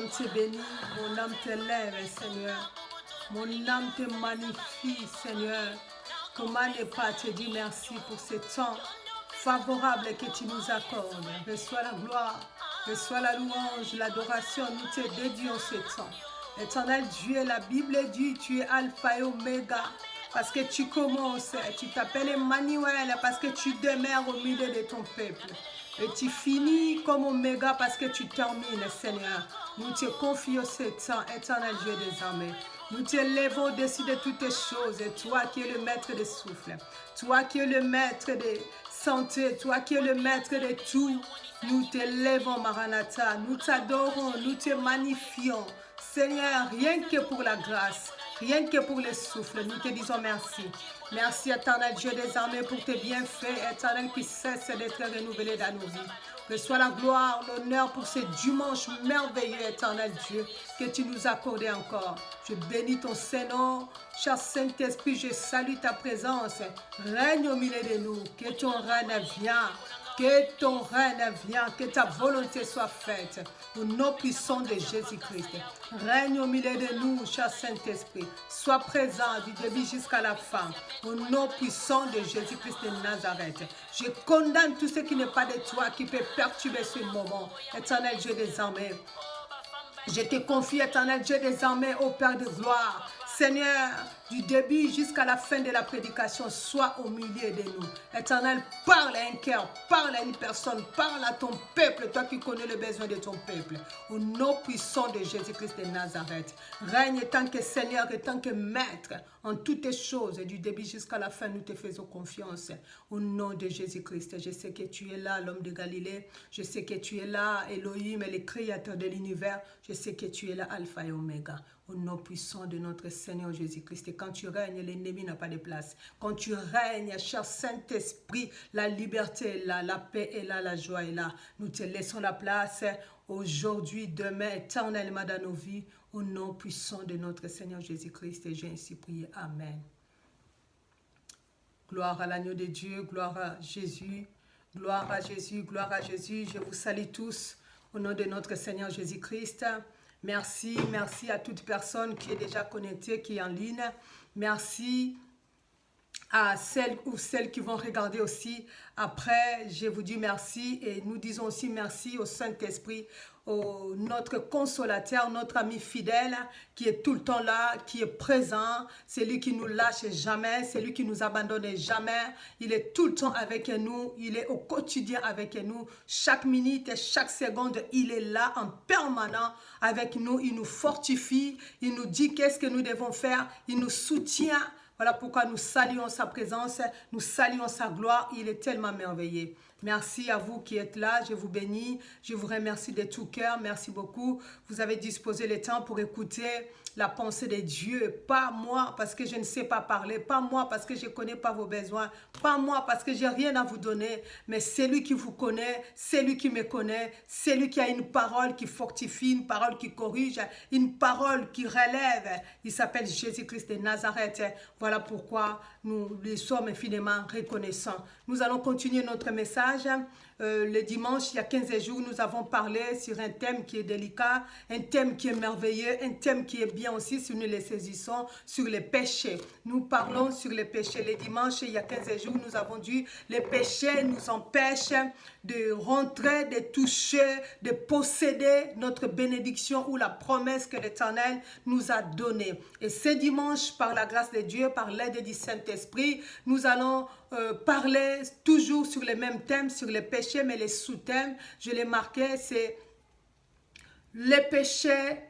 âme te bénit, mon âme te lève, Seigneur. Mon âme te magnifie, Seigneur. Comment ne pas te dire merci pour ce temps favorable que tu nous accordes. Reçois la gloire, reçois la louange, l'adoration. Nous te dédions ce temps. Éternel Dieu, la Bible dit, tu es Alpha et Oméga. Parce que tu commences, tu t'appelles Emmanuel, parce que tu demeures au milieu de ton peuple. Et tu finis comme Oméga parce que tu termines, Seigneur. Nous te confions ce temps, éternel Dieu des armées. Nous te lèvons au-dessus de toutes choses. Et toi qui es le maître des souffles, toi qui es le maître des santé, toi qui es le maître de tout, nous te lèvons, Maranatha. Nous t'adorons, nous te magnifions. Seigneur, rien que pour la grâce, rien que pour le souffle, nous te disons merci. Merci, éternel Dieu des armées, pour tes bienfaits, éternel, qui cessent d'être renouvelés dans nos vies. Reçois la gloire, l'honneur pour ce dimanche merveilleux, éternel Dieu, que tu nous as accordé encore. Je bénis ton Saint-Nom, cher Saint-Esprit, je salue ta présence. Règne au milieu de nous, que ton règne vienne. Que ton règne vienne, que ta volonté soit faite au nom puissant de Jésus-Christ. Règne au milieu de nous, cher Saint-Esprit. Sois présent du début jusqu'à la fin. Au nom puissant de Jésus-Christ de Nazareth. Je condamne tout ce qui n'est pas de toi, qui peut perturber ce moment. Éternel Dieu des armées. Je te confie, éternel Dieu des armées, au Père de gloire. Seigneur, du début jusqu'à la fin de la prédication, sois au milieu de nous. Éternel, parle à un cœur, parle à une personne, parle à ton peuple, toi qui connais les besoins de ton peuple. Au nom puissant de Jésus-Christ de Nazareth, règne tant que Seigneur et tant que Maître en toutes les choses. Et du début jusqu'à la fin, nous te faisons confiance. Au nom de Jésus-Christ, je sais que tu es là, l'homme de Galilée. Je sais que tu es là, Elohim, le créateur de l'univers. Je sais que tu es là, Alpha et Oméga. Au nom puissant de notre Seigneur Jésus-Christ. Et quand tu règnes, l'ennemi n'a pas de place. Quand tu règnes, cher Saint-Esprit, la liberté est là, la paix est là, la joie est là. Nous te laissons la place aujourd'hui, demain, éternellement dans nos vies. Au nom puissant de notre Seigneur Jésus-Christ. Et j'ai ainsi prié. Amen. Gloire à l'agneau de Dieu, gloire à Jésus, gloire à Jésus, gloire à Jésus. Je vous salue tous au nom de notre Seigneur Jésus-Christ. Merci, merci à toute personne qui est déjà connectée, qui est en ligne. Merci à celles ou celles qui vont regarder aussi. Après, je vous dis merci et nous disons aussi merci au Saint-Esprit, notre consolateur, notre ami fidèle qui est tout le temps là, qui est présent. C'est lui qui nous lâche jamais, c'est lui qui nous abandonne jamais. Il est tout le temps avec nous, il est au quotidien avec nous. Chaque minute et chaque seconde, il est là en permanent avec nous. Il nous fortifie, il nous dit qu'est-ce que nous devons faire, il nous soutient. Voilà pourquoi nous saluons sa présence, nous saluons sa gloire. Il est tellement merveilleux. Merci à vous qui êtes là. Je vous bénis. Je vous remercie de tout cœur. Merci beaucoup. Vous avez disposé le temps pour écouter la pensée de Dieu. Pas moi parce que je ne sais pas parler. Pas moi parce que je ne connais pas vos besoins. Pas moi parce que je n'ai rien à vous donner. Mais c'est lui qui vous connaît. C'est lui qui me connaît. C'est lui qui a une parole qui fortifie, une parole qui corrige, une parole qui relève. Il s'appelle Jésus-Christ de Nazareth. Voilà pourquoi nous lui sommes infiniment reconnaissants. Nous allons continuer notre message. Le dimanche, il y a 15 jours, nous avons parlé sur un thème qui est délicat, un thème qui est merveilleux, un thème qui est bien aussi si nous le saisissons, sur les péchés. Nous parlons sur les péchés. Le dimanche, il y a 15 jours, nous avons dit les péchés nous empêchent de rentrer, de toucher, de posséder notre bénédiction ou la promesse que l'Éternel nous a donnée. Et ce dimanche, par la grâce de Dieu, par l'aide du Saint-Esprit, nous allons parler toujours sur les mêmes thèmes, sur les péchés, mais les sous-thèmes, je l'ai marqué, c'est les péchés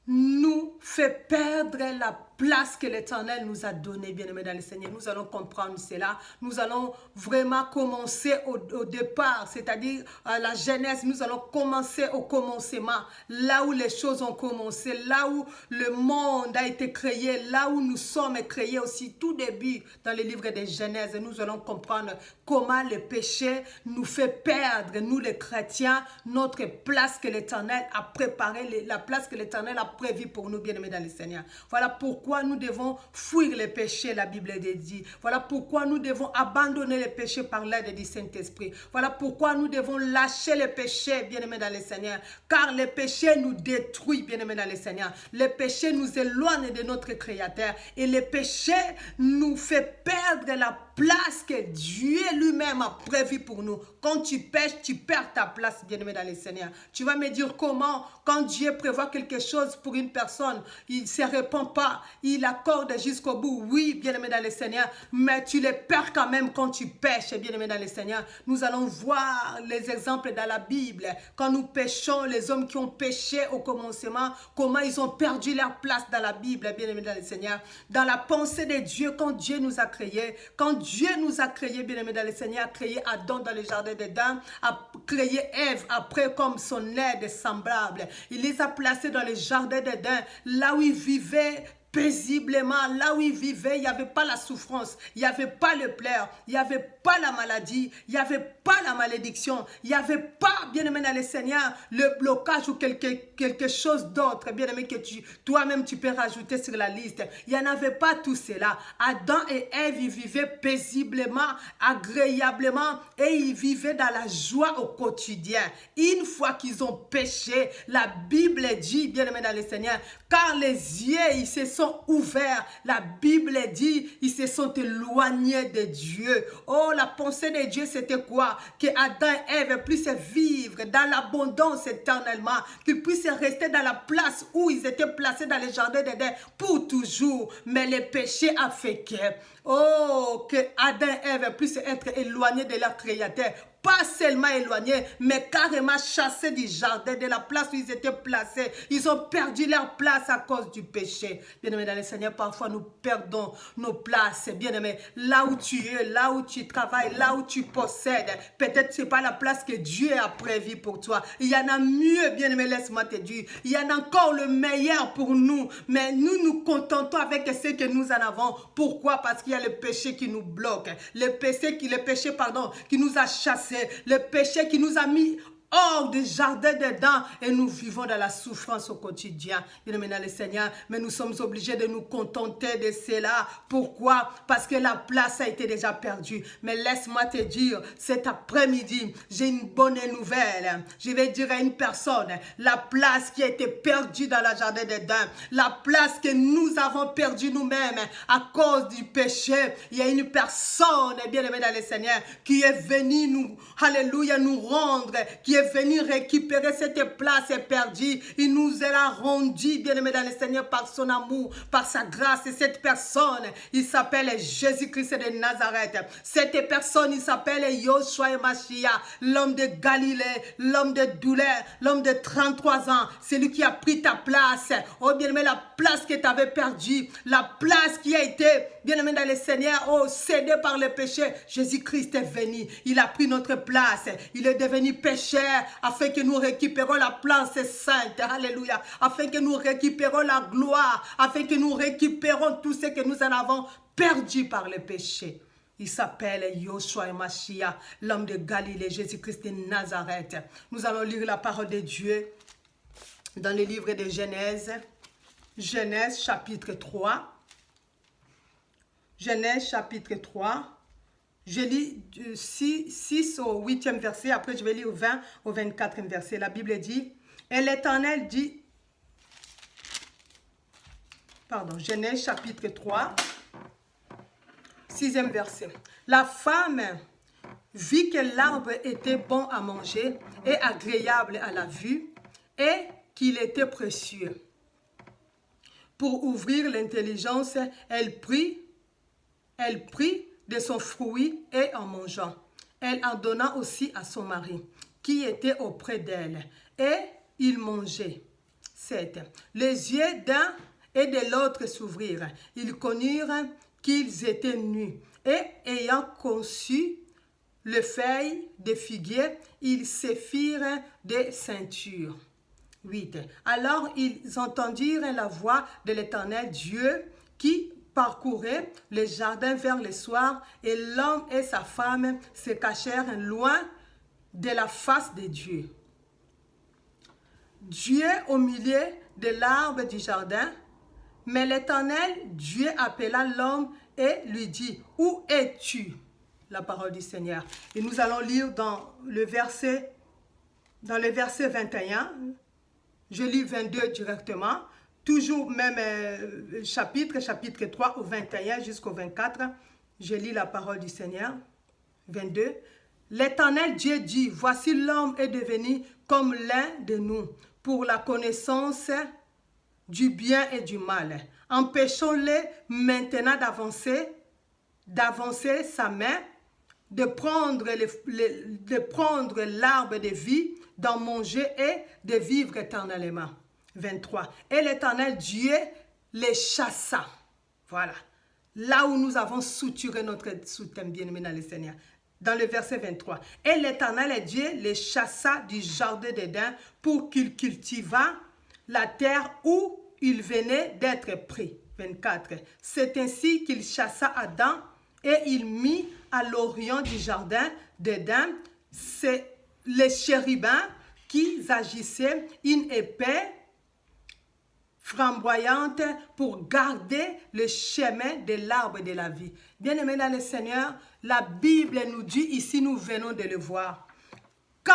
nous fait perdre la place que l'Éternel nous a donnée, bien-aimés dans le Seigneur. Nous allons comprendre cela. Nous allons vraiment commencer au départ, c'est-à-dire à la genèse. Nous allons commencer au commencement, là où les choses ont commencé, là où le monde a été créé, là où nous sommes créés aussi, tout début dans le livre de Genèse. Nous allons comprendre comment le péché nous fait perdre, nous les chrétiens, notre place que l'Éternel a préparée, la place que l'Éternel a prévue pour nous, bien-aimés dans le Seigneur. Voilà pourquoi pourquoi nous devons fuir les péchés, la Bible dit. Voilà pourquoi nous devons abandonner les péchés par l'aide du Saint-Esprit. Voilà pourquoi nous devons lâcher les péchés, bien-aimés dans le Seigneur. Car les péchés nous détruisent, bien-aimés dans le Seigneur. Les péchés nous éloignent de notre Créateur. Et les péchés nous font perdre la place que Dieu lui-même a prévue pour nous. Quand tu pêches, tu perds ta place, bien-aimé dans le Seigneur. Tu vas me dire comment, quand Dieu prévoit quelque chose pour une personne, il ne se répand pas, il accorde jusqu'au bout. Oui, bien-aimé dans le Seigneur, mais tu les perds quand même quand tu pêches, bien-aimé dans le Seigneur. Nous allons voir les exemples dans la Bible. Quand nous péchons, les hommes qui ont péché au commencement, comment ils ont perdu leur place dans la Bible, bien-aimé dans le Seigneur. Dans la pensée de Dieu, quand Dieu nous a créés, quand Dieu nous a créés, bien-aimé dans le Seigneur, a créé Adam dans le jardin d'Éden, a créé Ève après comme son aide semblable. Il les a placés dans le jardin d'Éden, là où ils vivaient paisiblement, là où ils vivaient, il n'y avait pas la souffrance, il n'y avait pas le pleurs, il n'y avait pas la maladie, il n'y avait pas la malédiction, il n'y avait pas, bien-aimé dans le Seigneur, le blocage ou quelque chose d'autre, bien-aimé, que toi-même tu peux rajouter sur la liste. Il n'y en avait pas tout cela. Adam et Ève, ils vivaient paisiblement, agréablement, et ils vivaient dans la joie au quotidien. Une fois qu'ils ont péché, la Bible dit, bien-aimé dans le Seigneur, car les yeux, ils se sont ouverts. La Bible dit, ils se sont éloignés de Dieu. Oh, la pensée de Dieu, c'était quoi? Que Adam et Ève puissent vivre dans l'abondance éternellement, qu'ils puissent rester dans la place où ils étaient placés dans le jardin d'Éden pour toujours. Mais le péché a fait que Adam et Ève puissent être éloignés de leur Créateur. Pas seulement éloignés, mais carrément chassés du jardin, de la place où ils étaient placés. Ils ont perdu leur place à cause du péché. Bien-aimés dans le Seigneur, parfois nous perdons nos places. Bien-aimés, là où tu es, là où tu travailles, là où tu possèdes, peut-être ce n'est pas la place que Dieu a prévue pour toi. Il y en a mieux, bien-aimé, laisse-moi te dire. Il y en a encore le meilleur pour nous, mais nous nous contentons avec ce que nous en avons. Pourquoi? Parce qu'il y a le péché qui nous bloque. Le péché qui nous a chassés. Le péché qui nous a mis hors du jardin d'Éden et nous vivons dans la souffrance au quotidien. Bien-aimés dans le Seigneur, mais nous sommes obligés de nous contenter de cela. Pourquoi? Parce que la place a été déjà perdue. Mais laisse-moi te dire, cet après-midi, j'ai une bonne nouvelle. Je vais dire à une personne, la place qui a été perdue dans le jardin d'Éden, la place que nous avons perdue nous-mêmes à cause du péché, il y a une personne, bien-aimée dans le Seigneur, qui est venue nous, alléluia, nous rendre, qui est venu récupérer cette place perdue. Il nous a rendu, bien-aimés dans le Seigneur, par son amour, par sa grâce. Et cette personne, il s'appelle Jésus-Christ de Nazareth. Cette personne, il s'appelle Yoshua Machia, l'homme de Galilée, l'homme de douleur, l'homme de 33 ans. C'est lui qui a pris ta place. Oh, bien-aimé, la place que tu avais perdue, la place qui a été, bien-aimé dans le Seigneur, oh, cédée par le péché. Jésus-Christ est venu. Il a pris notre place. Il est devenu pécheur, afin que nous récupérons la place sainte, alléluia, afin que nous récupérons la gloire, afin que nous récupérons tout ce que nous en avons perdu par le péché. Il s'appelle Yoshua Machia, l'homme de Galilée, Jésus-Christ de Nazareth. Nous allons lire la parole de Dieu dans le livre de Genèse, Genèse chapitre 3. Genèse chapitre 3. Je lis du 6 au 8e verset, après je vais lire au 20 au 24e verset. La Bible dit, et l'Éternel dit, Genèse chapitre 3, 6e verset. La femme vit que l'arbre était bon à manger et agréable à la vue et qu'il était précieux. Pour ouvrir l'intelligence, elle prit de son fruit et en mangeant. Elle en donna aussi à son mari, qui était auprès d'elle, et ils mangeaient. 7. Les yeux d'un et de l'autre s'ouvrirent. Ils connurent qu'ils étaient nus, et ayant conçu le feuille de figuier, ils se firent des ceintures. 8. Alors ils entendirent la voix de l'Éternel Dieu qui parcouraient les jardins vers le soir, et l'homme et sa femme se cachèrent loin de la face de Dieu. Dieu au milieu de l'arbre du jardin, Mais l'Éternel, Dieu appela l'homme et lui dit, où es-tu? La parole du Seigneur. Et nous allons lire dans le verset 21. Je lis 22 directement. Toujours même chapitre 3 au 21 jusqu'au 24. Je lis la parole du Seigneur. 22. L'Éternel Dieu dit, voici l'homme est devenu comme l'un de nous, pour la connaissance du bien et du mal. Empêchons-le maintenant d'avancer sa main, de prendre l'arbre de vie, d'en manger et de vivre éternellement. 23. Et l'Éternel Dieu les chassa. Voilà. Là où nous avons souturé notre sous-thème, bien-aimé dans le Seigneur. Dans le verset 23. Et l'Éternel Dieu les chassa du jardin d'Éden pour qu'il cultivât la terre où il venait d'être pris. 24. C'est ainsi qu'il chassa Adam et il mit à l'orient du jardin d'Éden les chérubins qui agissaient une épée flamboyante pour garder le chemin de l'arbre de la vie. Bien-aimés dans le Seigneur, la Bible nous dit, ici nous venons de le voir, quand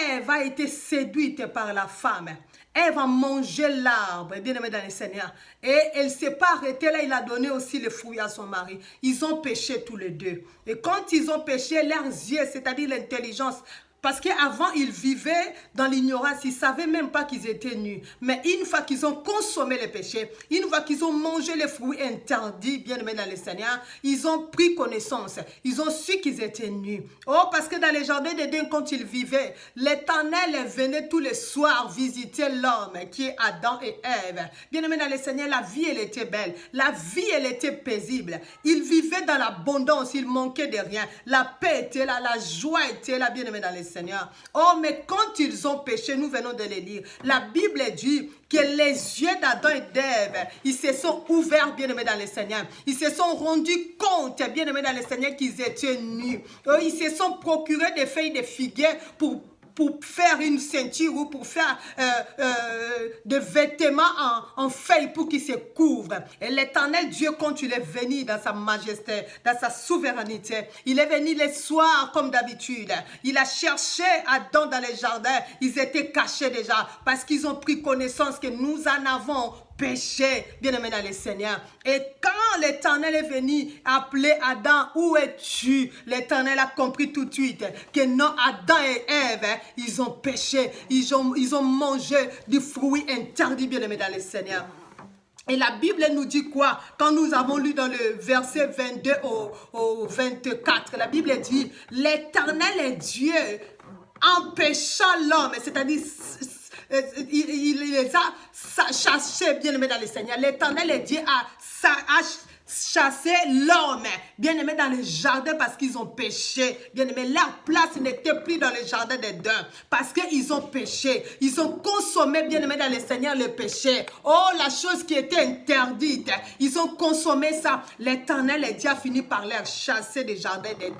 Ève a été séduite par la femme, Ève a mangé l'arbre, bien-aimé dans le Seigneur, et elle ne s'est pas arrêtée là, il a donné aussi le fruit à son mari. Ils ont péché tous les deux. Et quand ils ont péché, leurs yeux, c'est-à-dire l'intelligence, parce qu'avant, ils vivaient dans l'ignorance, ils ne savaient même pas qu'ils étaient nus. Mais une fois qu'ils ont consommé le péché, une fois qu'ils ont mangé les fruits interdits, bien aimés dans le Seigneur, ils ont pris connaissance. Ils ont su qu'ils étaient nus. Oh, parce que dans les jardins d'Éden, quand ils vivaient, l'Éternel venait tous les soirs visiter l'homme qui est Adam et Ève. Bien aimés dans le Seigneur, la vie, elle était belle. La vie, elle était paisible. Ils vivaient dans l'abondance, ils manquaient de rien. La paix était là, la joie était là, bien aimés dans le Seigneur. Oh, mais quand ils ont péché, nous venons de les lire. La Bible dit que les yeux d'Adam et d'Ève, ils se sont ouverts, bien-aimés dans le Seigneur. Ils se sont rendus compte, bien-aimés dans le Seigneur, qu'ils étaient nus. Oh, ils se sont procurés des feuilles de figuier pour faire une ceinture ou pour faire des vêtements en feuilles pour qu'ils se couvrent. Et l'Éternel Dieu, quand il est venu dans sa majesté, dans sa souveraineté, il est venu les soirs comme d'habitude. Il a cherché Adam dans les jardins. Ils étaient cachés déjà parce qu'ils ont pris connaissance que nous en avons péché, bien-aimé dans le Seigneur. Et quand l'Éternel est venu appeler Adam, où es-tu? L'Éternel a compris tout de suite que non, Adam et Ève, ils ont péché, ils ont mangé du fruit interdit, bien-aimé dans le Seigneur. Et la Bible nous dit quoi? Quand nous avons lu dans le verset 22 au 24, la Bible dit, l'Éternel est Dieu empêchant l'homme, c'est-à-dire il les a chassés, bien-aimés dans le Seigneur. L'Éternel est Dieu a chasser l'homme, bien-aimé, dans le jardin parce qu'ils ont péché. Bien-aimé, leur place n'était plus dans le jardin d'Éden parce qu'ils ont péché. Ils ont consommé, bien-aimé, dans le Seigneur, le péché. Oh, la chose qui était interdite, ils ont consommé ça. L'Éternel et Dieu a fini par leur chasser du jardin d'Éden.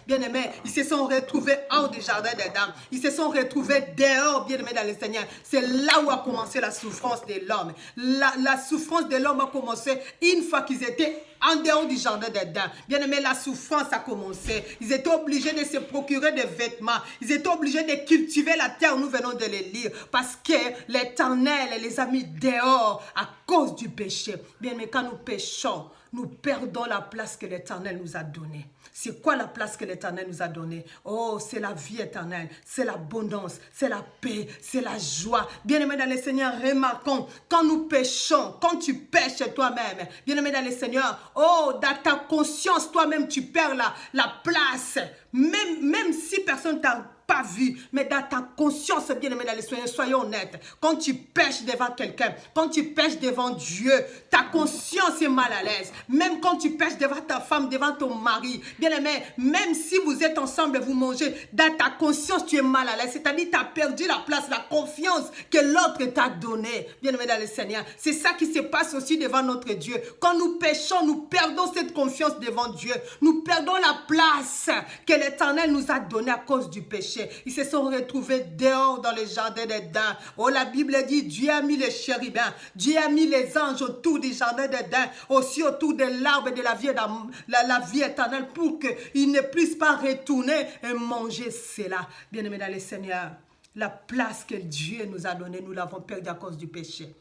Bien-aimé, ils se sont retrouvés hors du jardin d'Éden. Ils se sont retrouvés dehors, bien-aimé, dans le Seigneur. C'est là où a commencé la souffrance de l'homme. La souffrance de l'homme a commencé une fois qu'ils étaient en dehors du jardin d'Éden. Bien aimé, la souffrance a commencé. Ils étaient obligés de se procurer des vêtements. Ils étaient obligés de cultiver la terre. Nous venons de les lire. Parce que l'Éternel les a mis dehors à cause du péché. Bien aimé, quand nous péchons, nous perdons la place que l'Éternel nous a donnée. C'est quoi la place que l'Éternel nous a donnée? Oh, c'est la vie éternelle, c'est l'abondance, c'est la paix, c'est la joie. Bien-aimés dans le Seigneur, remarquons, quand nous péchons, quand tu pêches toi-même, bien-aimé dans le Seigneur, oh, dans ta conscience, toi-même, tu perds la place. Même si personne t'a pas vu, mais dans ta conscience, bien-aimé dans le Seigneur, soyons honnêtes. Quand tu pêches devant quelqu'un, quand tu pêches devant Dieu, ta conscience est mal à l'aise. Même quand tu pêches devant ta femme, devant ton mari, bien-aimé, même si vous êtes ensemble et vous mangez, dans ta conscience, tu es mal à l'aise. C'est-à-dire, tu as perdu la place, la confiance que l'autre t'a donnée, bien-aimé dans le Seigneur. C'est ça qui se passe aussi devant notre Dieu. Quand nous péchons, nous perdons cette confiance devant Dieu. Nous perdons la place que l'Éternel nous a donnée à cause du péché. péché. Ils se sont retrouvés dehors dans le jardin d'Éden. Oh, la Bible dit, Dieu a mis les chérubins, Dieu a mis les anges autour du jardin d'Éden, aussi autour de l'arbre de la vie éternelle, pour qu'ils ne puissent pas retourner et manger cela. Bien-aimés dans le Seigneur, la place que Dieu nous a donnée, nous l'avons perdue à cause du péché.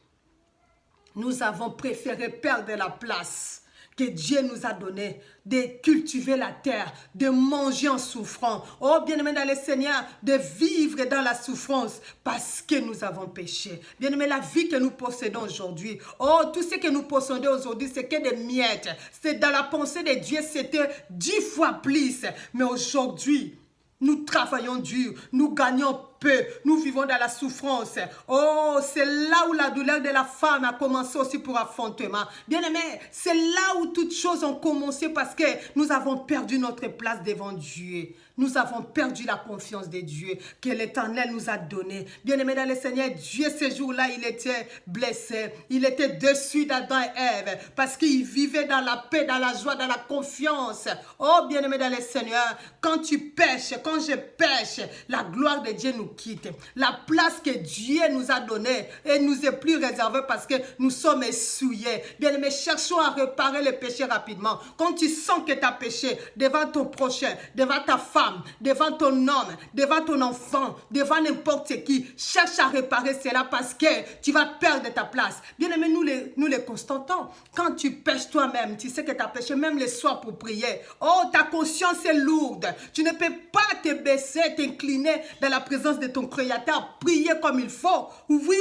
Nous avons préféré perdre la place que Dieu nous a donnée, de cultiver la terre, de manger en souffrant. Oh, bien-aimé dans le Seigneur, de vivre dans la souffrance parce que nous avons péché. Bien-aimé, la vie que nous possédons aujourd'hui, oh, tout ce que nous possédons aujourd'hui, c'est que des miettes. C'est dans la pensée de Dieu, c'était 10 fois plus. Mais aujourd'hui, nous travaillons dur, nous gagnons peu, nous vivons dans la souffrance. Oh, c'est là où la douleur de la femme a commencé aussi pour affrontement. Bien-aimé, c'est là où toutes choses ont commencé parce que nous avons perdu notre place devant Dieu. Nous avons perdu la confiance de Dieu que l'Éternel nous a donnée. Bien-aimé dans le Seigneur, Dieu ce jour-là, il était blessé. Il était déçu d'Adam et Ève parce qu'il vivait dans la paix, dans la joie, dans la confiance. Oh, bien-aimé dans le Seigneur, quand tu pêches, quand je pêche, la gloire de Dieu nous quitte. La place que Dieu nous a donnée et nous est plus réservée parce que nous sommes essouillés. Bien-aimé, cherchons à réparer le péché rapidement. Quand tu sens que tu as péché devant ton prochain, devant ta femme, devant ton homme, devant ton enfant, devant n'importe qui, cherche à réparer cela parce que tu vas perdre ta place. Bien-aimé, nous les constatons. Quand tu pêches toi-même, tu sais que tu as péché même le soir pour prier. Oh, ta conscience est lourde. Tu ne peux pas te baisser, t'incliner dans la présence de ton Créateur, prier comme il faut. Oui,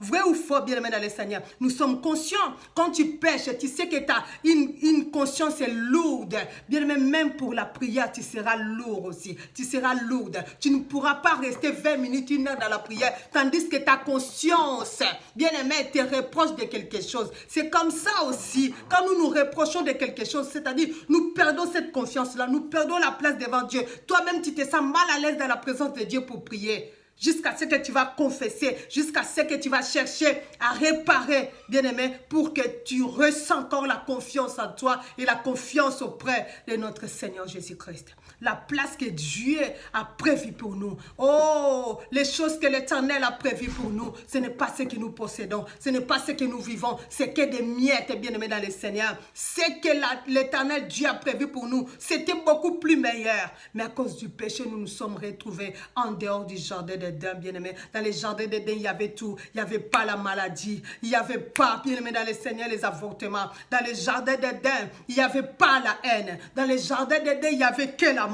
vrai ou faux, bien-aimé dans le Seigneur. Nous sommes conscients. Quand tu pêches, tu sais que tu as une conscience lourde. Bien-aimé, même pour la prière, tu seras lourd aussi. Tu seras lourde. Tu ne pourras pas rester 20 minutes, 1 heure dans la prière, tandis que ta conscience, bien-aimé, te reproche de quelque chose. C'est comme ça aussi. Quand nous nous reprochons de quelque chose, c'est-à-dire nous perdons cette confiance-là, nous perdons la place devant Dieu. Toi-même, tu te sens mal à l'aise dans la présence de Dieu pour prier. Jusqu'à ce que tu vas confesser, jusqu'à ce que tu vas chercher à réparer, bien-aimé, pour que tu ressens encore la confiance en toi et la confiance auprès de notre Seigneur Jésus-Christ. La place que Dieu a prévue pour nous. Oh, les choses que l'Éternel a prévues pour nous, ce n'est pas ce que nous possédons, ce n'est pas ce que nous vivons, c'est que des miettes, bien-aimés dans le Seigneur. Ce que l'Éternel Dieu a prévu pour nous, c'était beaucoup plus meilleur. Mais à cause du péché, nous nous sommes retrouvés en dehors du jardin d'Éden, bien-aimés. Dans les jardins d'Éden, il y avait tout. Il n'y avait pas la maladie. Il n'y avait pas, bien-aimés, dans le Seigneur, les avortements. Dans les jardins d'Éden, il n'y avait pas la haine. Dans les jardins d'Éden, il n'y avait que l'amour.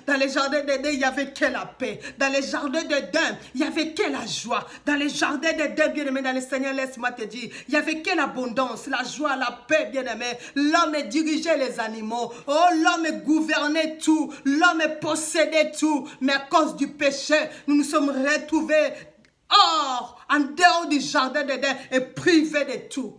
Dans les jardins d'Éden, il n'y avait que la paix. Dans les jardins d'Éden, il n'y avait que la joie. Dans les jardins d'Éden, bien-aimé, dans le Seigneur, laisse-moi te dire, il n'y avait que l'abondance, la joie, la paix, bien-aimé. L'homme dirigeait les animaux. Oh, l'homme gouvernait tout. L'homme possédait tout. Mais à cause du péché, nous nous sommes retrouvés hors, en dehors du jardin d'Éden et privés de tout.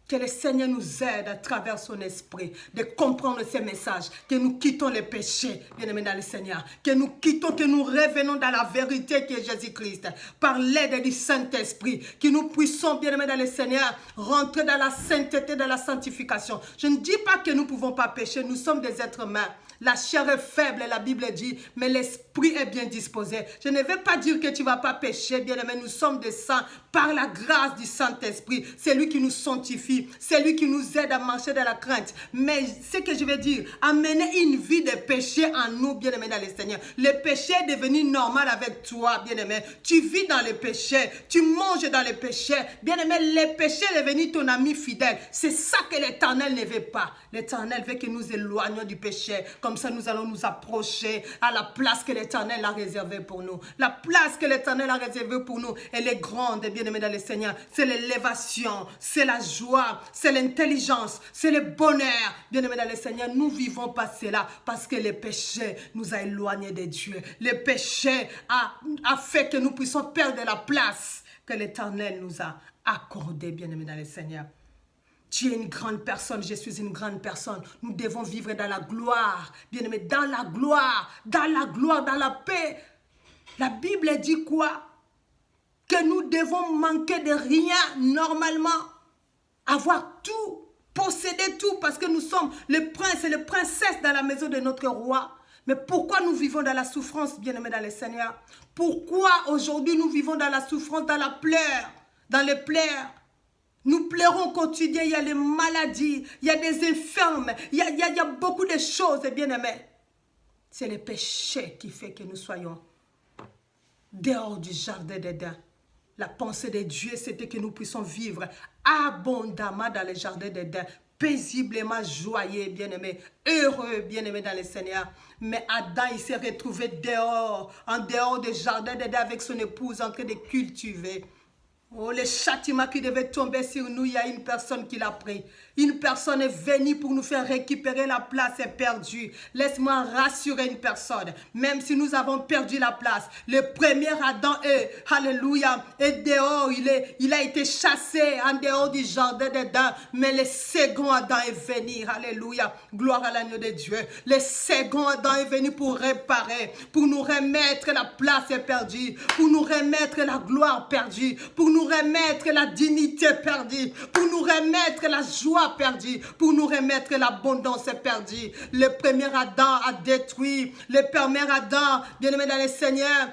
Que le Seigneur nous aide à travers son esprit de comprendre ces messages, que nous quittons les péchés, bien-aimés dans le Seigneur, que nous quittons, que nous revenons dans la vérité qui est Jésus-Christ, par l'aide du Saint-Esprit, que nous puissions, bien-aimés dans le Seigneur, rentrer dans la sainteté, dans la sanctification. Je ne dis pas que nous ne pouvons pas pécher, nous sommes des êtres humains. La chair est faible, la Bible dit, mais l'esprit est bien disposé. Je ne vais pas dire que tu ne vas pas pécher, bien-aimé. Nous sommes des saints par la grâce du Saint-Esprit. C'est lui qui nous sanctifie, c'est lui qui nous aide à marcher dans la crainte. Mais ce que je veux dire, amener une vie de péché en nous, bien-aimé dans le Seigneur. Le péché est devenu normal avec toi, bien-aimé. Tu vis dans le péché, tu manges dans le péché. Bien-aimé, le péché est devenu ton ami fidèle. C'est ça que l'Éternel ne veut pas. L'Éternel veut que nous éloignions du péché. Comme ça, nous allons nous approcher à la place que l'Éternel a réservée pour nous. La place que l'Éternel a réservée pour nous, elle est grande, bien-aimés dans le Seigneur. C'est l'élévation, c'est la joie, c'est l'intelligence, c'est le bonheur. Bien-aimés dans le Seigneur, nous vivons pas cela parce que le péché nous a éloignés de Dieu. Le péché a fait que nous puissions perdre la place que l'Éternel nous a accordée, bien-aimés dans le Seigneur. Tu es une grande personne, je suis une grande personne. Nous devons vivre dans la gloire, bien-aimés, dans la gloire, dans la paix. La Bible dit quoi? Que nous devons manquer de rien normalement, avoir tout, posséder tout, parce que nous sommes les princes et les princesses dans la maison de notre roi. Mais pourquoi nous vivons dans la souffrance, bien-aimés dans le Seigneur? Pourquoi aujourd'hui nous vivons dans la souffrance, dans la pleure, dans les pleurs? Nous pleurons au quotidien, il y a les maladies, il y a des infirmes, il y a beaucoup de choses, bien-aimés. C'est le péché qui fait que nous soyons dehors du jardin d'Éden. La pensée de Dieu, c'était que nous puissions vivre abondamment dans le jardin d'Éden, paisiblement joyeux, bien-aimé, heureux, bien-aimé dans le Seigneur. Mais Adam, il s'est retrouvé dehors, en dehors du jardin d'Éden avec son épouse en train de cultiver. Oh, le châtiment qui devait tomber sur nous, il y a une personne qui l'a pris. Une personne est venue pour nous faire récupérer la place est perdue. Laisse-moi rassurer une personne. Même si nous avons perdu la place, le premier Adam est, alléluia, est dehors. Il a été chassé en dehors du jardin d'Éden. Mais le second Adam est venu, alléluia. Gloire à l'agneau de Dieu. Le second Adam est venu pour réparer, pour nous remettre la place est perdue, pour nous remettre la gloire perdue, pour nous remettre la dignité perdue, pour nous remettre la joie perdue, pour nous remettre l'abondance perdue. Le premier Adam a détruit, le premier Adam, bien-aimé dans le Seigneur,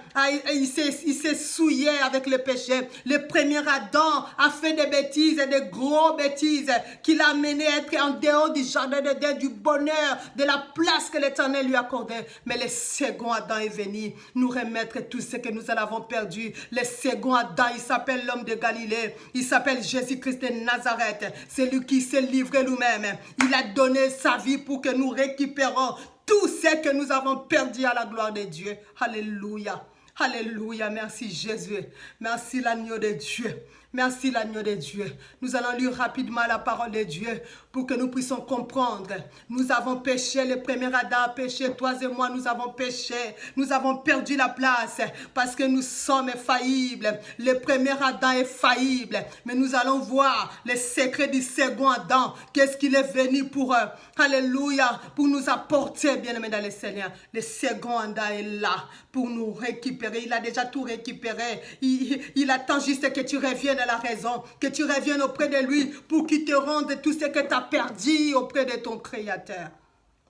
il s'est souillé avec le péché. Le premier Adam a fait des bêtises, des gros bêtises, qui l'a amené à être en dehors du jardin d'Éden, du bonheur, de la place que l'Éternel lui accordait. Mais le second Adam est venu nous remettre tout ce que nous avons perdu. Le second Adam, il s'appelle l'homme de Galilée, il s'appelle Jésus-Christ de Nazareth. C'est lui qui s'est livré lui-même. Il a donné sa vie pour que nous récupérons tout ce que nous avons perdu à la gloire de Dieu. Alléluia. Alléluia. Merci Jésus. Merci l'agneau de Dieu. Merci l'agneau de Dieu. Nous allons lire rapidement la parole de Dieu pour que nous puissions comprendre. Nous avons péché, le premier Adam a péché, toi et moi nous avons péché. Nous avons perdu la place parce que nous sommes faillibles. Le premier Adam est faillible. Mais nous allons voir le secret du second Adam. Qu'est-ce qu'il est venu pour eux? Alléluia. Pour nous apporter, bien-aimés dans le Seigneur. Le second Adam est là pour nous récupérer. Il a déjà tout récupéré. Il attend juste que tu reviennes à la raison, que tu reviennes auprès de lui pour qu'il te rende tout ce que tu as perdu auprès de ton Créateur.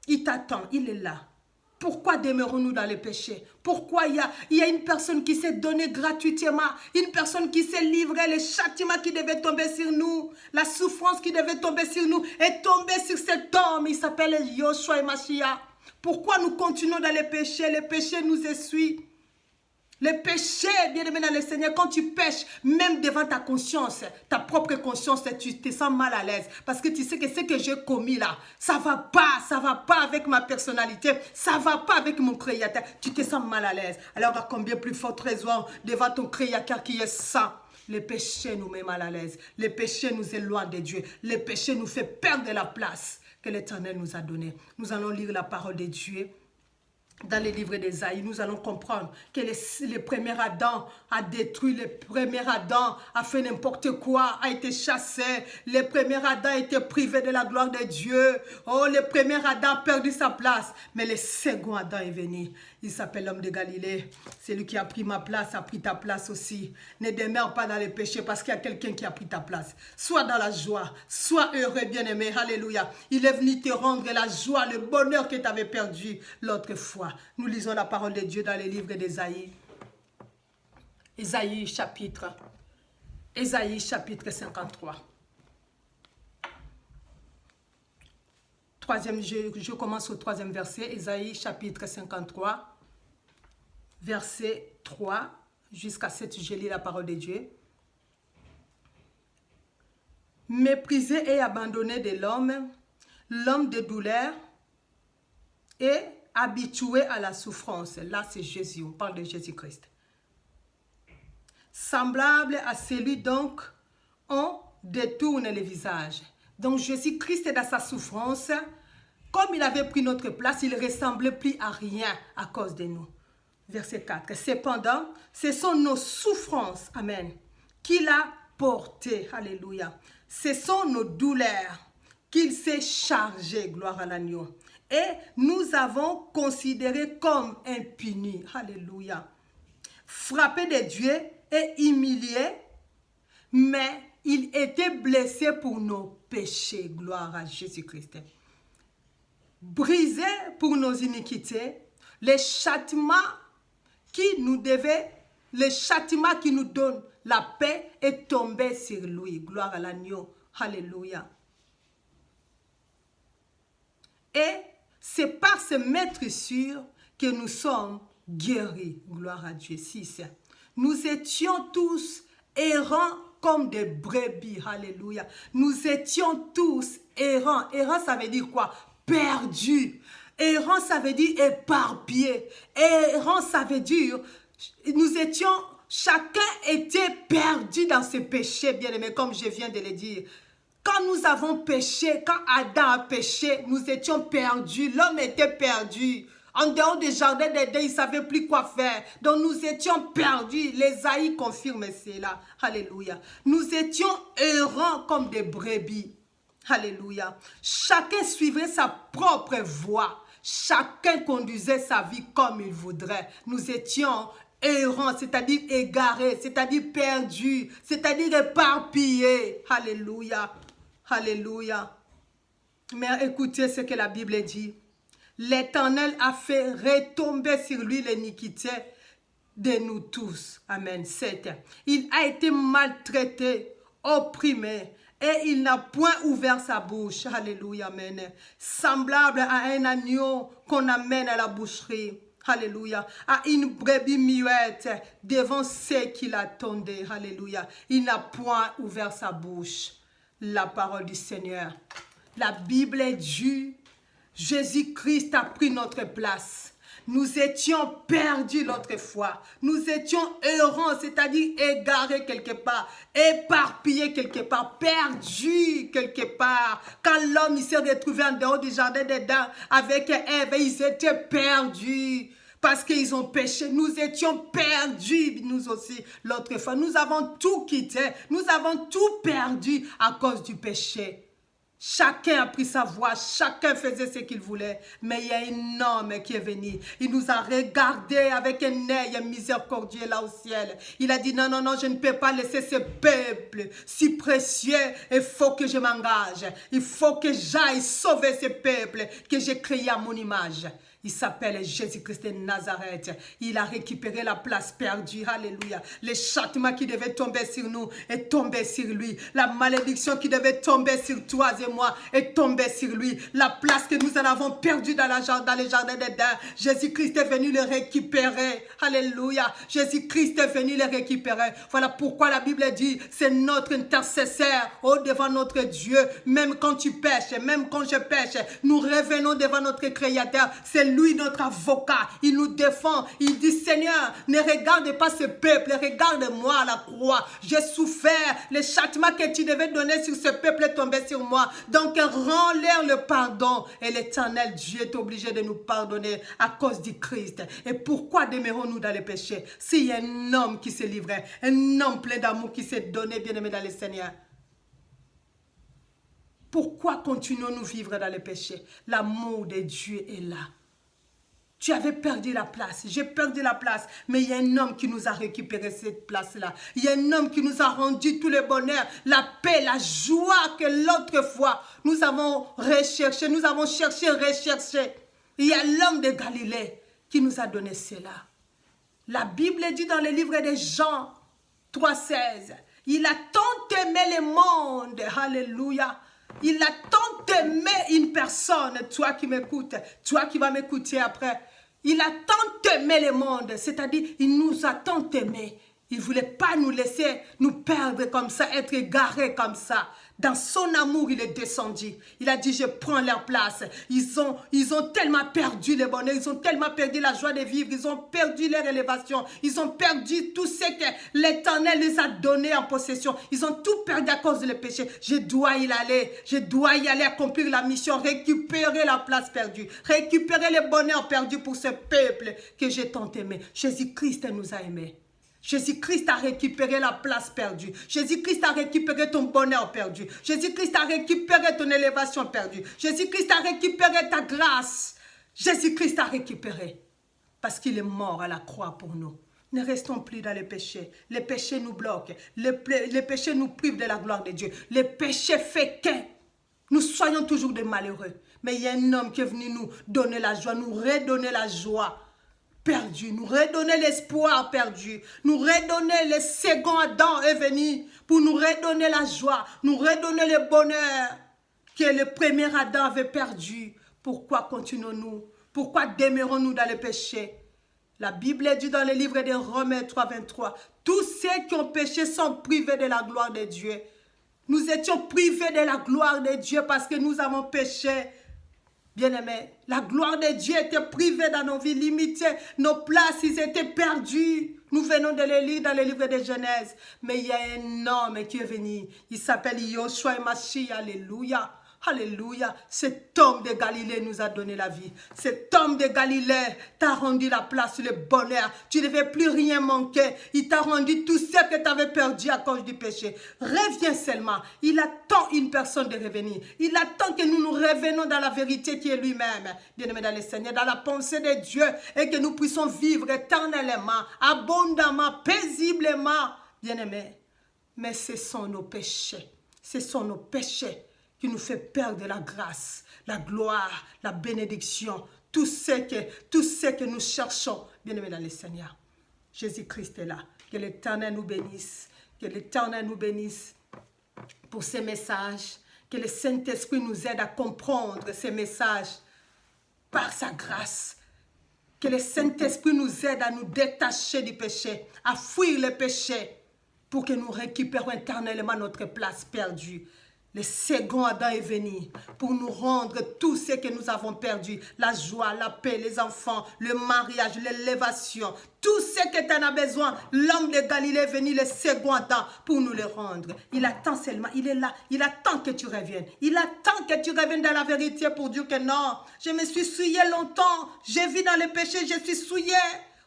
Il t'attend, il est là. Pourquoi demeurons-nous dans le péché? Pourquoi il y a une personne qui s'est donnée gratuitement, une personne qui s'est livrée, le châtiment qui devait tomber sur nous, la souffrance qui devait tomber sur nous, est tombée sur cet homme, il s'appelle Yoshua et Mashiach. Pourquoi nous continuons dans le péché? Le péché nous essuie. Le péché, bien-aimé dans le Seigneur, quand tu pêches, même devant ta conscience, ta propre conscience, tu te sens mal à l'aise. Parce que tu sais que ce que j'ai commis là, ça va pas avec ma personnalité, ça va pas avec mon Créateur. Tu te sens mal à l'aise. Alors à combien plus forte raison devant ton Créateur qui est saint? Le péché nous met mal à l'aise. Le péché nous éloigne de Dieu. Le péché nous fait perdre la place que l'Éternel nous a donnée. Nous allons lire la parole de Dieu. Dans les livres d'Ésaïe, nous allons comprendre que le premier Adam a détruit, le premier Adam a fait n'importe quoi, a été chassé, le premier Adam a été privé de la gloire de Dieu. Oh, le premier Adam a perdu sa place, mais le second Adam est venu. Il s'appelle l'homme de Galilée. C'est lui qui a pris ma place, a pris ta place aussi. Ne demeure pas dans le péché parce qu'il y a quelqu'un qui a pris ta place. Sois dans la joie, sois heureux, bien-aimé. Alléluia. Il est venu te rendre la joie, le bonheur que tu avais perdu l'autre fois. Nous lisons la parole de Dieu dans les livres d'Ésaïe. Ésaïe chapitre 53. Je commence au 3e verset. Ésaïe chapitre 53. Verset 3 jusqu'à 7, je lis la parole de Dieu. Méprisé et abandonné de l'homme, l'homme de douleur et habitué à la souffrance. Là, c'est Jésus, on parle de Jésus-Christ. Semblable à celui donc, on détourne le visage. Donc Jésus-Christ est dans sa souffrance. Comme il avait pris notre place, il ne ressemblait plus à rien à cause de nous. Verset 4. Cependant, ce sont nos souffrances, amen, qu'il a portées, alléluia. Ce sont nos douleurs qu'il s'est chargé, gloire à l'agneau. Et nous avons considéré comme impunis, alléluia. Frappé de Dieu et humilié, mais il était blessé pour nos péchés, gloire à Jésus-Christ. Brisé pour nos iniquités, les châtiments qui nous devaient, le châtiment qui nous donne la paix est tombé sur lui. Gloire à l'agneau. Alléluia. Et c'est par ce maître sûr que nous sommes guéris. Gloire à Dieu. 6. Nous étions tous errants comme des brebis. Alléluia. Nous étions tous errants. Errant, ça veut dire quoi? Perdus. Errant, ça veut dire éparpillé. Errant, ça veut dire, nous étions, chacun était perdu dans ses péchés, bien-aimés, comme je viens de le dire. Quand nous avons péché, quand Adam a péché, nous étions perdus. L'homme était perdu. En dehors du jardin d'Éden, il ne savait plus quoi faire. Donc nous étions perdus. L'Ésaïe confirme cela. Alléluia. Nous étions errants comme des brebis. Alléluia. Chacun suivait sa propre voie. Chacun conduisait sa vie comme il voudrait. Nous étions errants, c'est-à-dire égarés, c'est-à-dire perdus, c'est-à-dire éparpillés. Alléluia. Alléluia. Mais écoutez ce que la Bible dit. L'Éternel a fait retomber sur lui l'iniquité de nous tous. Amen. 7. Il a été maltraité, opprimé, et il n'a point ouvert sa bouche. Alléluia. Amen. Semblable à un agneau qu'on amène à la boucherie. Alléluia. À une brebis muette devant ceux qui l'attendaient. Alléluia. Il n'a point ouvert sa bouche. La parole du Seigneur. La Bible dit, Jésus-Christ a pris notre place. Nous étions perdus l'autre fois. Nous étions errants, c'est-à-dire égarés quelque part, éparpillés quelque part, perdus quelque part. Quand l'homme s'est retrouvé en dehors du jardin d'Éden avec Ève, ils étaient perdus. Parce qu'ils ont péché, nous étions perdus, nous aussi, l'autre fois. Nous avons tout quitté, nous avons tout perdu à cause du péché. Chacun a pris sa voie, chacun faisait ce qu'il voulait. Mais il y a un homme qui est venu. Il nous a regardé avec un œil miséricordieux là au ciel. Il a dit non, non, non, je ne peux pas laisser ce peuple si précieux. Il faut que je m'engage. Il faut que j'aille sauver ce peuple que j'ai créé à mon image. Il s'appelle Jésus-Christ de Nazareth. Il a récupéré la place perdue. Alléluia. Le châtiment qui devait tomber sur nous est tombé sur lui. La malédiction qui devait tomber sur toi et moi est tombée sur lui. La place que nous en avons perdue dans les jardins d'Éden, Jésus-Christ est venu le récupérer. Alléluia. Jésus-Christ est venu le récupérer. Voilà pourquoi la Bible dit, c'est notre intercesseur devant notre Dieu. Même quand tu pêches, même quand je pêche, nous revenons devant notre Créateur. C'est lui notre avocat, il nous défend, il dit Seigneur, ne regarde pas ce peuple, regarde-moi à la croix, j'ai souffert, le châtiment que tu devais donner sur ce peuple est tombé sur moi, donc rends-leur le pardon, et l'Éternel Dieu est obligé de nous pardonner à cause du Christ. Et pourquoi demeurons-nous dans le péché? S'il y a un homme qui s'est livré, un homme plein d'amour qui s'est donné, bien-aimé dans le Seigneur, pourquoi continuons-nous à vivre dans le péché? L'amour de Dieu est là. Tu avais perdu la place, j'ai perdu la place, mais il y a un homme qui nous a récupéré cette place-là. Il y a un homme qui nous a rendu tout le bonheur, la paix, la joie que l'autre fois nous avons recherché, nous avons cherché, recherché. Il y a l'homme de Galilée qui nous a donné cela. La Bible dit dans le livre de Jean 3,16, il a tant aimé le monde, alléluia. Il a tant aimé une personne, toi qui m'écoutes, toi qui vas m'écouter après. Il a tant aimé le monde, c'est-à-dire il nous a tant aimé. Il ne voulait pas nous laisser nous perdre comme ça, être égarés comme ça. Dans son amour, il est descendu. Il a dit, je prends leur place. Ils ont tellement perdu le bonheur, ils ont tellement perdu la joie de vivre, ils ont perdu leur élévation, ils ont perdu tout ce que l'Éternel les a donné en possession. Ils ont tout perdu à cause du péché. Je dois y aller accomplir la mission, récupérer la place perdue, récupérer le bonheur perdu pour ce peuple que j'ai tant aimé. Jésus-Christ nous a aimés. Jésus-Christ a récupéré la place perdue. Jésus-Christ a récupéré ton bonheur perdu. Jésus-Christ a récupéré ton élévation perdue. Jésus-Christ a récupéré ta grâce. Jésus-Christ a récupéré. Parce qu'il est mort à la croix pour nous. Ne restons plus dans les péchés. Les péchés nous bloquent. Les péchés nous privent de la gloire de Dieu. Les péchés fait que nous soyons toujours des malheureux. Mais il y a un homme qui est venu nous donner la joie, nous redonner la joie. perdu, nous redonner l'espoir perdu, nous redonner le second Adam est venu pour nous redonner la joie, nous redonner le bonheur que le premier Adam avait perdu. Pourquoi continuons-nous? Pourquoi demeurons-nous dans le péché? La Bible dit dans le livre de Romains 3, 23, tous ceux qui ont péché sont privés de la gloire de Dieu. Nous étions privés de la gloire de Dieu parce que nous avons péché. Bien-aimés, la gloire de Dieu était privée dans nos vies, limitée. Nos places, ils étaient perdus. Nous venons de les lire dans le livre de Genèse. Mais il y a un homme qui est venu. Il s'appelle Yoshua Mashiach. Alléluia. Alléluia. Cet homme de Galilée nous a donné la vie. Cet homme de Galilée t'a rendu la place, le bonheur. Tu ne devais plus rien manquer. Il t'a rendu tout ce que tu avais perdu à cause du péché. Reviens seulement. Il attend une personne de revenir. Il attend que nous nous revenons dans la vérité qui est lui-même. Bien-aimé dans le Seigneur, dans la pensée de Dieu et que nous puissions vivre éternellement, abondamment, paisiblement. Bien-aimé, mais ce sont nos péchés. Ce sont nos péchés qui nous fait perdre la grâce, la gloire, la bénédiction, tout ce que nous cherchons, bien-aimés dans le Seigneur. Jésus-Christ est là. Que l'Éternel nous bénisse. Que l'Éternel nous bénisse pour ces messages. Que le Saint-Esprit nous aide à comprendre ces messages par sa grâce. Que le Saint-Esprit nous aide à nous détacher du péché, à fuir le péché, pour que nous récupérions éternellement notre place perdue. Le second Adam est venu pour nous rendre tout ce que nous avons perdu. La joie, la paix, les enfants, le mariage, l'élévation. Tout ce que tu en as besoin. L'homme de Galilée est venu le second Adam pour nous le rendre. Il attend seulement, il est là. Il attend que tu reviennes. Il attend que tu reviennes dans la vérité pour dire que non, je me suis souillé longtemps. J'ai vu dans le péché, je suis souillé.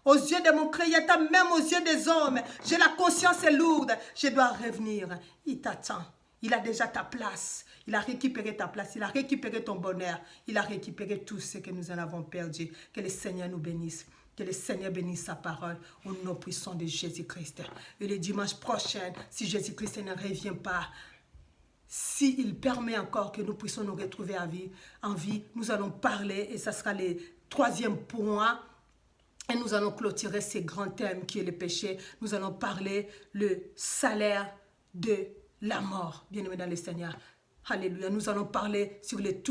Aux yeux de mon Créateur, même aux yeux des hommes. J'ai la conscience lourde. Je dois revenir. Il t'attend. Il a déjà ta place. Il a récupéré ta place. Il a récupéré ton bonheur. Il a récupéré tout ce que nous en avons perdu. Que le Seigneur nous bénisse. Que le Seigneur bénisse sa parole au nom puissant de Jésus-Christ. Et le dimanche prochain, si Jésus-Christ ne revient pas, s'il permet encore que nous puissions nous retrouver en vie, nous allons parler, et ça sera le troisième point, et nous allons clôturer ce grand thème qui est le péché. Nous allons parler le salaire de la mort, bien-aimé dans le Seigneur. Alléluia. Nous allons parler sur les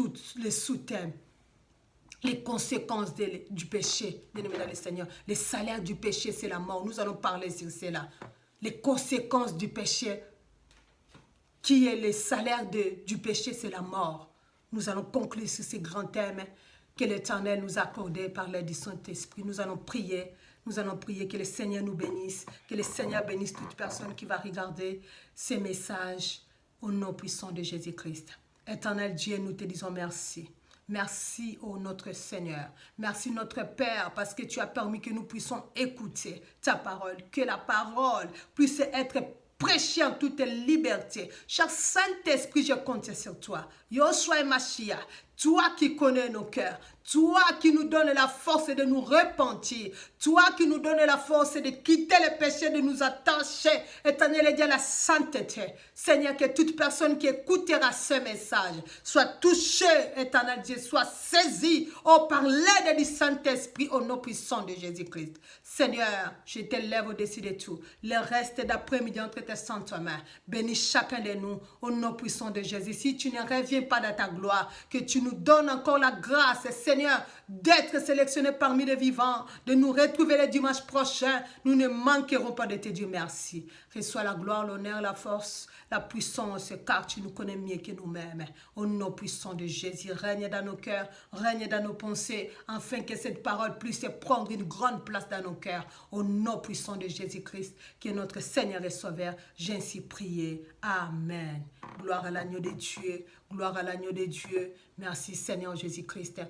sous-thèmes, les conséquences du péché, bien-aimé dans le Seigneur. Le salaire du péché, c'est la mort. Nous allons parler sur cela. Les conséquences du péché, qui est le salaire du péché, c'est la mort. Nous allons conclure sur ces grands thèmes que l'Éternel nous a accordés par l'aide du Saint-Esprit. Nous allons prier. Nous allons prier que le Seigneur nous bénisse, que le Seigneur bénisse toute personne qui va regarder ces messages au nom puissant de Jésus-Christ. Éternel Dieu, nous te disons merci. Merci, ô notre Seigneur. Merci, notre Père, parce que tu as permis que nous puissions écouter ta parole, que la parole puisse être prêchée en toute liberté. Cher Saint-Esprit, je compte sur toi. Yoshua Mashiach, toi qui connais nos cœurs, toi qui nous donnes la force de nous repentir, toi qui nous donnes la force de quitter le péché, de nous attacher, éternel Dieu, à la sainteté. Seigneur, que toute personne qui écoutera ce message soit touchée, éternel Dieu, soit saisie par l'aide du Saint-Esprit au nom puissant de Jésus-Christ. Seigneur, je t'élève au-dessus de tout. Le reste d'après-midi entre tes saintes mains. Bénis chacun de nous au nom puissant de Jésus. Si tu ne reviens pas dans ta gloire, que tu nous donnes encore la grâce, Seigneur, d'être sélectionnés parmi les vivants, de nous retrouver le dimanche prochain. Nous ne manquerons pas de te dire merci. Reçois la gloire, l'honneur, la force, la puissance, car tu nous connais mieux que nous-mêmes. Au nom puissant de Jésus, règne dans nos cœurs, règne dans nos pensées, afin que cette parole puisse prendre une grande place dans nos cœurs. Au nom puissant de Jésus-Christ, qui est notre Seigneur et Sauveur, j'ai ainsi prié. Amen. Gloire à l'agneau de Dieu, gloire à l'agneau de Dieu. Merci Seigneur Jésus-Christ.